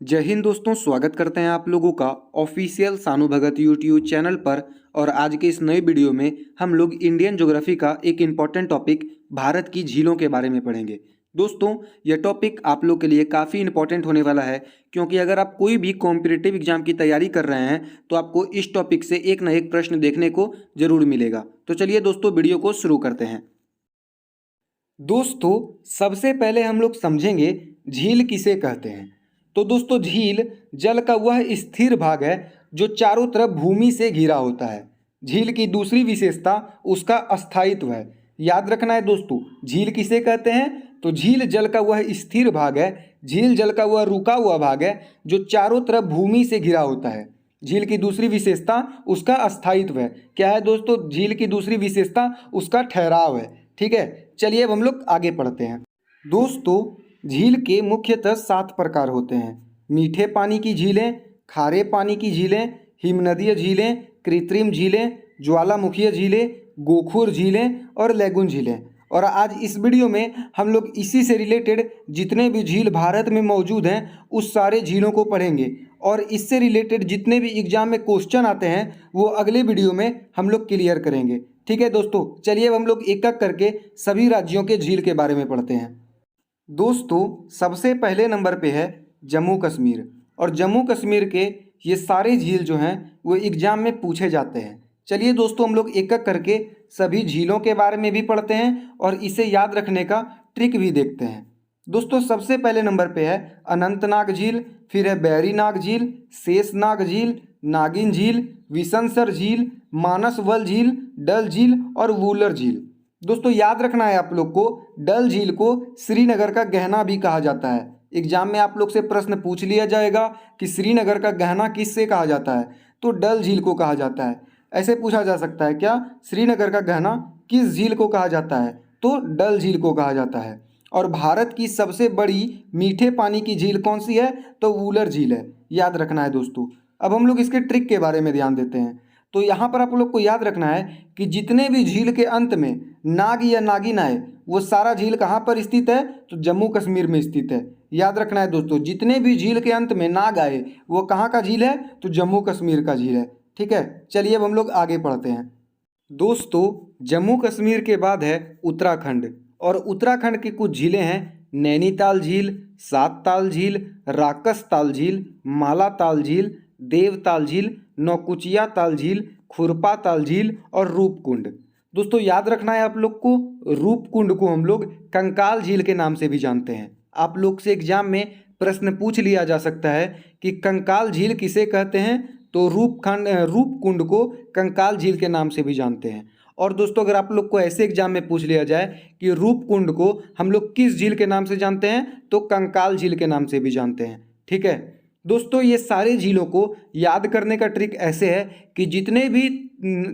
जय हिंद दोस्तों, स्वागत करते हैं आप लोगों का ऑफिशियल सानू भगत यूट्यूब चैनल पर। और आज के इस नए वीडियो में हम लोग इंडियन ज्योग्राफी का एक इम्पॉर्टेंट टॉपिक भारत की झीलों के बारे में पढ़ेंगे। दोस्तों, यह टॉपिक आप लोग के लिए काफ़ी इंपॉर्टेंट होने वाला है, क्योंकि अगर आप कोई भी कॉम्पिटिटिव एग्जाम की तैयारी कर रहे हैं तो आपको इस टॉपिक से एक न एक प्रश्न देखने को जरूर मिलेगा। तो चलिए दोस्तों, वीडियो को शुरू करते हैं। दोस्तों, सबसे पहले हम लोग समझेंगे झील किसे कहते हैं। तो दोस्तों, झील जल का वह स्थिर भाग है जो चारों तरफ भूमि से घिरा होता है। झील की दूसरी विशेषता उसका अस्थायित्व है। याद रखना है दोस्तों, झील किसे कहते हैं। तो झील जल का वह स्थिर भाग है, झील जल का वह रुका हुआ भाग है जो चारों तरफ भूमि से घिरा होता है। झील की दूसरी विशेषता उसका अस्थायित्व है। क्या है दोस्तों झील की दूसरी विशेषता? उसका ठहराव है। ठीक है, चलिए अब हम लोग आगे पढ़ते हैं। दोस्तों, झील के मुख्यतः 7 प्रकार होते हैं। मीठे पानी की झीलें, खारे पानी की झीलें, हिमनदीय झीलें, कृत्रिम झीलें, ज्वालामुखीय झीलें, गोखुर झीलें और लैगून झीलें। और आज इस वीडियो में हम लोग इसी से रिलेटेड जितने भी झील भारत में मौजूद हैं उस सारे झीलों को पढ़ेंगे। और इससे रिलेटेड जितने भी एग्जाम में क्वेश्चन आते हैं वो अगले वीडियो में हम लोग क्लियर करेंगे। ठीक है दोस्तों, चलिए अब हम लोग एक एक करके सभी राज्यों के झील के बारे में पढ़ते हैं। दोस्तों, सबसे पहले नंबर पे है जम्मू कश्मीर। और जम्मू कश्मीर के ये सारे झील जो हैं वो एग्जाम में पूछे जाते हैं। चलिए दोस्तों, हम लोग एक एक करके सभी झीलों के बारे में भी पढ़ते हैं और इसे याद रखने का ट्रिक भी देखते हैं। दोस्तों, सबसे पहले नंबर पे है अनंतनाग झील, फिर है बैरीनाग झील, शेषनाग झील, नागिन झील, विशनसर झील, मानसवल झील, डल झील और वूलर झील। दोस्तों, याद रखना है आप लोग को, डल झील को श्रीनगर का गहना भी कहा जाता है। एग्जाम में आप लोग से प्रश्न पूछ लिया जाएगा कि श्रीनगर का गहना किससे कहा जाता है, तो डल झील को कहा जाता है। ऐसे पूछा जा सकता है, क्या श्रीनगर का गहना किस झील को कहा जाता है, तो डल झील को कहा जाता है। और भारत की सबसे बड़ी मीठे पानी की झील कौन सी है, तो वूलर झील है। याद रखना है दोस्तों। अब हम लोग इसके ट्रिक के बारे में ध्यान देते हैं। तो यहाँ पर आप लोग को याद रखना है कि जितने भी झील के अंत में नाग या नागिन आए वो सारा झील कहाँ पर स्थित है, तो जम्मू कश्मीर में स्थित है। याद रखना है दोस्तों, जितने भी झील के अंत में नाग आए वो कहाँ का झील है, तो जम्मू कश्मीर का झील है। ठीक है, चलिए अब हम लोग आगे पढ़ते हैं। दोस्तों, जम्मू कश्मीर के बाद है उत्तराखंड। और उत्तराखंड की कुछ झीलें हैं नैनीताल झील, सात ताल झील, राकस ताल झील, माला ताल झील, देवताल झील, नौकुचिया ताल झील, खुरपा ताल झील और रूपकुंड। दोस्तों, याद रखना है आप लोग को, रूपकुंड को हम लोग कंकाल झील के नाम से भी जानते हैं। आप लोग से एग्जाम में प्रश्न पूछ लिया जा सकता है कि कंकाल झील किसे कहते हैं, तो रूपकुंड को कंकाल झील के नाम से भी जानते हैं। और दोस्तों, अगर आप लोग को ऐसे एग्जाम में पूछ लिया जाए कि रूपकुंड को हम लोग किस झील के नाम से जानते हैं, तो कंकाल झील के नाम से भी जानते हैं। ठीक है दोस्तों, ये सारे झीलों को याद करने का ट्रिक ऐसे है कि जितने भी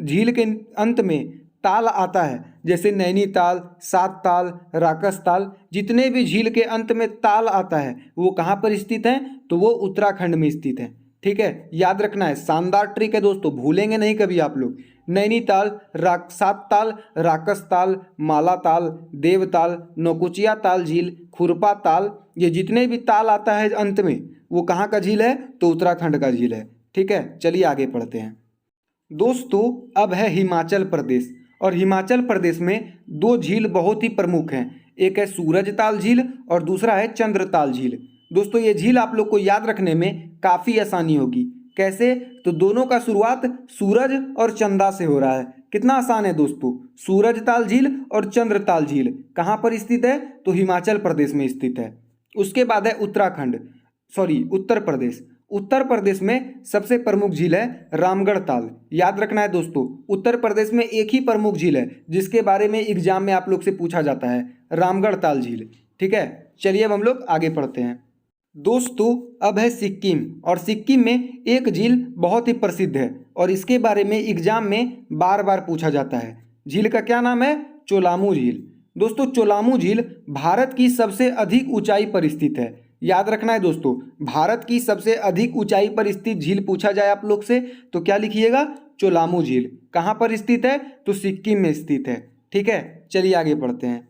झील के अंत में ताल आता है, जैसे नैनीताल, सात ताल, राकस ताल, जितने भी झील के अंत में ताल आता है वो कहाँ पर स्थित है, तो वो उत्तराखंड में स्थित है। ठीक है, याद रखना है, शानदार ट्रिक है दोस्तों, भूलेंगे नहीं कभी आप लोग। नैनीताल, सात ताल, राकस ताल, माला ताल, देवताल, नौकुचिया ताल झील, खुरपा ताल, ये जितने भी ताल आता है अंत में वो कहाँ का झील है, तो उत्तराखंड का झील है। ठीक है, चलिए आगे पढ़ते हैं। दोस्तों, अब है हिमाचल प्रदेश। और हिमाचल प्रदेश में 2 झील बहुत ही प्रमुख हैं, एक है सूरजताल झील और दूसरा है चंद्रताल झील। दोस्तों, ये झील आप लोग को याद रखने में काफ़ी आसानी होगी। कैसे, तो दोनों का शुरुआत सूरज और चंदा से हो रहा है। कितना आसान है दोस्तों, सूरजताल झील और चंद्रताल झील कहाँ पर स्थित है, तो हिमाचल प्रदेश में स्थित है। उसके बाद है उत्तर प्रदेश। उत्तर प्रदेश में सबसे प्रमुख झील है रामगढ़ ताल। याद रखना है दोस्तों, उत्तर प्रदेश में एक ही प्रमुख झील है जिसके बारे में एग्जाम में आप लोग से पूछा जाता है, रामगढ़ ताल झील। ठीक है, चलिए अब हम लोग आगे पढ़ते हैं। दोस्तों, अब है सिक्किम। और सिक्किम में एक झील बहुत ही प्रसिद्ध है और इसके बारे में एग्जाम में बार बार पूछा जाता है। झील का क्या नाम है, चोलामू झील। दोस्तों, चोलामू झील भारत की सबसे अधिक ऊंचाई पर स्थित है। याद रखना है दोस्तों, भारत की सबसे अधिक ऊंचाई पर स्थित झील पूछा जाए आप लोग से तो क्या लिखिएगा, चोलामू झील। कहाँ पर स्थित है, तो सिक्किम में स्थित है। ठीक है, चलिए आगे पढ़ते हैं।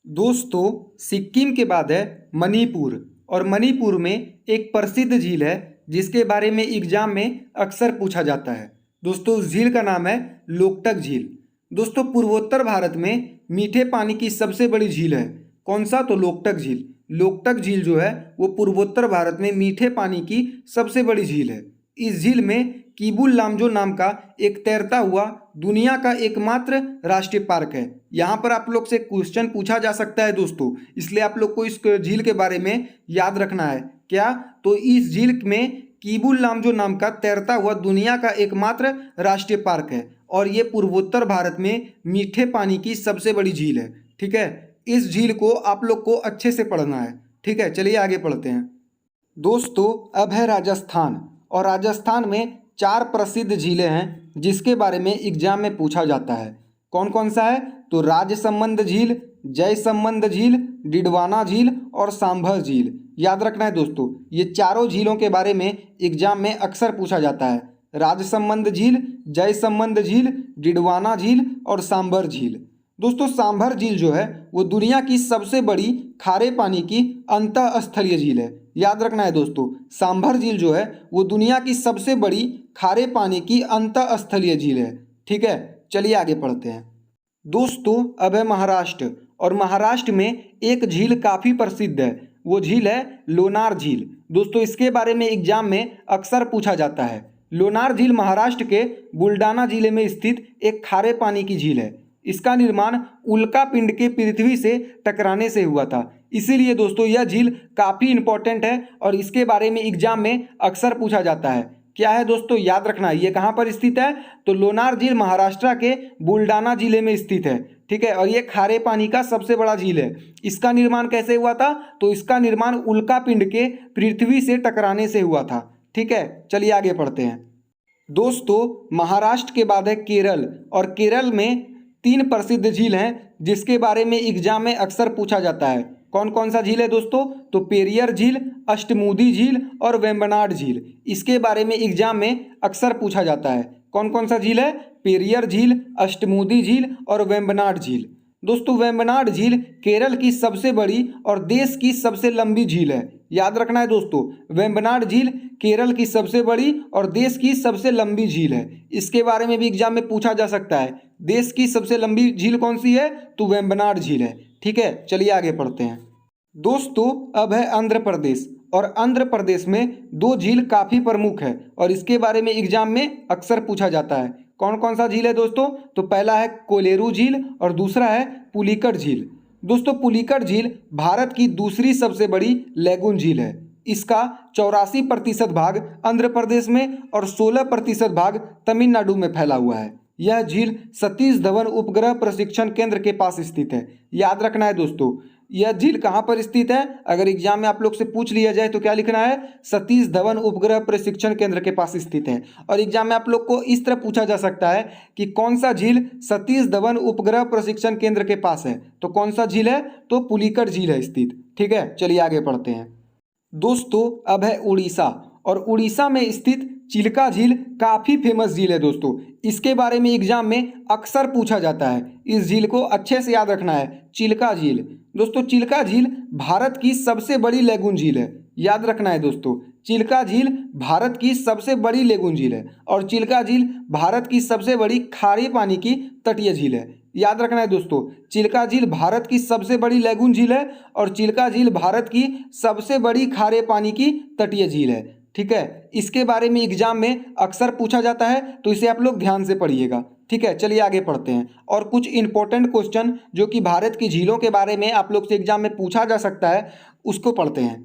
दोस्तों, सिक्किम के बाद है मणिपुर। और मणिपुर में एक प्रसिद्ध झील है जिसके बारे में एग्जाम में अक्सर पूछा जाता है। दोस्तों उस झील का नाम है लोकटक झील। दोस्तों पूर्वोत्तर भारत में मीठे पानी की सबसे बड़ी झील है कौन सा? तो लोकटक झील। लोकटक झील जो है वो पूर्वोत्तर भारत में मीठे पानी की सबसे बड़ी झील है। इस झील में किबुल लामजो नाम का एक तैरता हुआ दुनिया का एकमात्र राष्ट्रीय पार्क है। यहाँ पर आप लोग से क्वेश्चन पूछा जा सकता है दोस्तों, इसलिए आप लोग को इस झील के बारे में याद रखना है। क्या? तो इस झील में किबुल लामजो नाम का तैरता हुआ दुनिया का एकमात्र राष्ट्रीय पार्क है और ये पूर्वोत्तर भारत में मीठे पानी की सबसे बड़ी झील है। ठीक है, इस झील को आप लोग को अच्छे से पढ़ना है। ठीक है, चलिए आगे पढ़ते हैं। दोस्तों अब है राजस्थान, और राजस्थान में 4 प्रसिद्ध झीलें हैं जिसके बारे में एग्जाम में पूछा जाता है। कौन कौन सा है? तो राजसमंद झील, जयसमंद झील, डिडवाना झील और सांभर झील। याद रखना है दोस्तों, ये चारों झीलों के बारे में एग्जाम में अक्सर पूछा जाता है। राजसमंद झील, जयसमंद झील, डिडवाना झील और सांभर झील। दोस्तों सांभर झील जो है वो दुनिया की सबसे बड़ी खारे पानी की अंतःस्थलीय झील है। याद रखना है दोस्तों, सांभर झील जो है वो दुनिया की सबसे बड़ी खारे पानी की अंतःस्थलीय झील है। ठीक है, चलिए आगे पढ़ते हैं। दोस्तों अब है महाराष्ट्र, और महाराष्ट्र में एक झील काफ़ी प्रसिद्ध है, वो झील है लोनार झील। दोस्तों इसके बारे में एग्जाम में अक्सर पूछा जाता है। लोनार झील महाराष्ट्र के बुल्डाना जिले में स्थित एक खारे पानी की झील है। इसका निर्माण उल्का पिंड के पृथ्वी से टकराने से हुआ था, इसीलिए दोस्तों यह झील काफ़ी इंपॉर्टेंट है और इसके बारे में एग्जाम में अक्सर पूछा जाता है। क्या है दोस्तों? याद रखना है, ये कहाँ पर स्थित है? तो लोनार झील महाराष्ट्र के बुल्डाना जिले में स्थित है। ठीक है, और ये खारे पानी का सबसे बड़ा झील है। इसका निर्माण कैसे हुआ था? तो इसका निर्माण उल्का पिंड के पृथ्वी से टकराने से हुआ था। ठीक है, चलिए आगे पढ़ते हैं। दोस्तों महाराष्ट्र के बाद है केरल, और केरल में 3 प्रसिद्ध झील हैं जिसके बारे में एग्जाम में अक्सर पूछा जाता है। कौन कौन सा झील है दोस्तों? तो पेरियर झील, अष्टमुदी झील और वेम्बनाड झील। इसके बारे में एग्जाम में अक्सर पूछा जाता है। कौन कौन सा झील है? पेरियर झील, अष्टमुदी झील और वेम्बनाड झील। दोस्तों वेम्बनाड झील केरल की सबसे बड़ी और देश की सबसे लंबी झील है। याद रखना है दोस्तों, वेम्बनाड झील केरल की सबसे बड़ी और देश की सबसे लंबी झील है। इसके बारे में भी एग्जाम में पूछा जा सकता है। देश की सबसे लंबी झील कौन सी है? तो वेम्बनाड झील है। ठीक है, चलिए आगे पढ़ते हैं। दोस्तों अब है आंध्र प्रदेश, और आंध्र प्रदेश में 2 झील काफ़ी प्रमुख है और इसके बारे में एग्जाम में अक्सर पूछा जाता है। कौन कौन सा झील है दोस्तों? तो पहला है कोलेरू झील और दूसरा है पुलिकट झील। दोस्तों पुलिकट झील भारत की दूसरी सबसे बड़ी लैगून झील है। इसका 84% भाग आंध्र प्रदेश में और 16% भाग तमिलनाडु में फैला हुआ है। यह झील सतीश धवन उपग्रह प्रशिक्षण केंद्र के पास स्थित है। याद रखना है दोस्तों, यह झील कहाँ पर स्थित है? अगर एग्जाम में आप लोग से पूछ लिया जाए तो क्या लिखना है? सतीश धवन उपग्रह प्रशिक्षण केंद्र के पास स्थित है। और एग्जाम में आप लोग को इस तरह पूछा जा सकता है कि कौन सा झील सतीश धवन उपग्रह प्रशिक्षण केंद्र के पास है? तो कौन सा झील है? तो पुलिकट झील है स्थित। ठीक है, चलिए आगे पढ़ते हैं। दोस्तों अब है उड़ीसा, और उड़ीसा में स्थित चिल्का झील काफ़ी फेमस झील है दोस्तों। इसके बारे में एग्जाम में अक्सर पूछा जाता है। इस झील को अच्छे से याद रखना है, चिल्का झील। दोस्तों चिल्का झील भारत की सबसे बड़ी लैगून झील है। याद रखना है दोस्तों, चिल्का झील भारत की सबसे बड़ी लैगून झील है और चिल्का झील भारत की सबसे बड़ी खारे पानी की तटीय झील है। याद रखना है दोस्तों, चिल्का झील भारत की सबसे बड़ी लैगून झील है और चिल्का झील भारत की सबसे बड़ी खारे पानी की तटीय झील है। ठीक है, इसके बारे में एग्जाम में अक्सर पूछा जाता है, तो इसे आप लोग ध्यान से पढ़िएगा। ठीक है, चलिए आगे पढ़ते हैं। और कुछ इंपॉर्टेंट क्वेश्चन जो कि भारत की झीलों के बारे में आप लोग से एग्जाम में पूछा जा सकता है उसको पढ़ते हैं।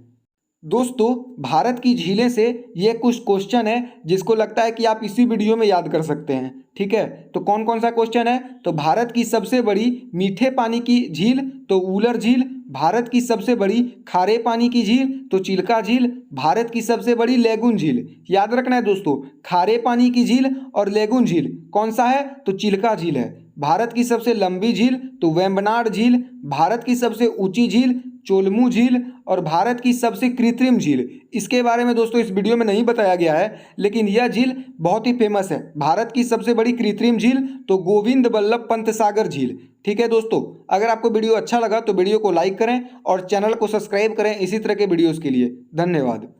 दोस्तों भारत की झीलें से ये कुछ क्वेश्चन है जिसको लगता है कि आप इसी वीडियो में याद कर सकते हैं। ठीक है, तो कौन कौन सा क्वेश्चन है? तो भारत की सबसे बड़ी मीठे पानी की झील तो वूलर झील, भारत की सबसे बड़ी खारे पानी की झील तो चिल्का झील, भारत की सबसे बड़ी लैगून झील। याद रखना है दोस्तों, खारे पानी की झील और लैगून झील कौन सा है? तो चिल्का झील है। भारत की सबसे लंबी झील तो वेम्बनाड झील, भारत की सबसे ऊंची झील चोलमू झील और भारत की सबसे कृत्रिम झील। इसके बारे में दोस्तों इस वीडियो में नहीं बताया गया है, लेकिन यह झील बहुत ही फेमस है। भारत की सबसे बड़ी कृत्रिम झील तो गोविंद बल्लभ पंत सागर झील। ठीक है दोस्तों, अगर आपको वीडियो अच्छा लगा तो वीडियो को लाइक करें और चैनल को सब्सक्राइब करें इसी तरह के वीडियोज़ के लिए। धन्यवाद।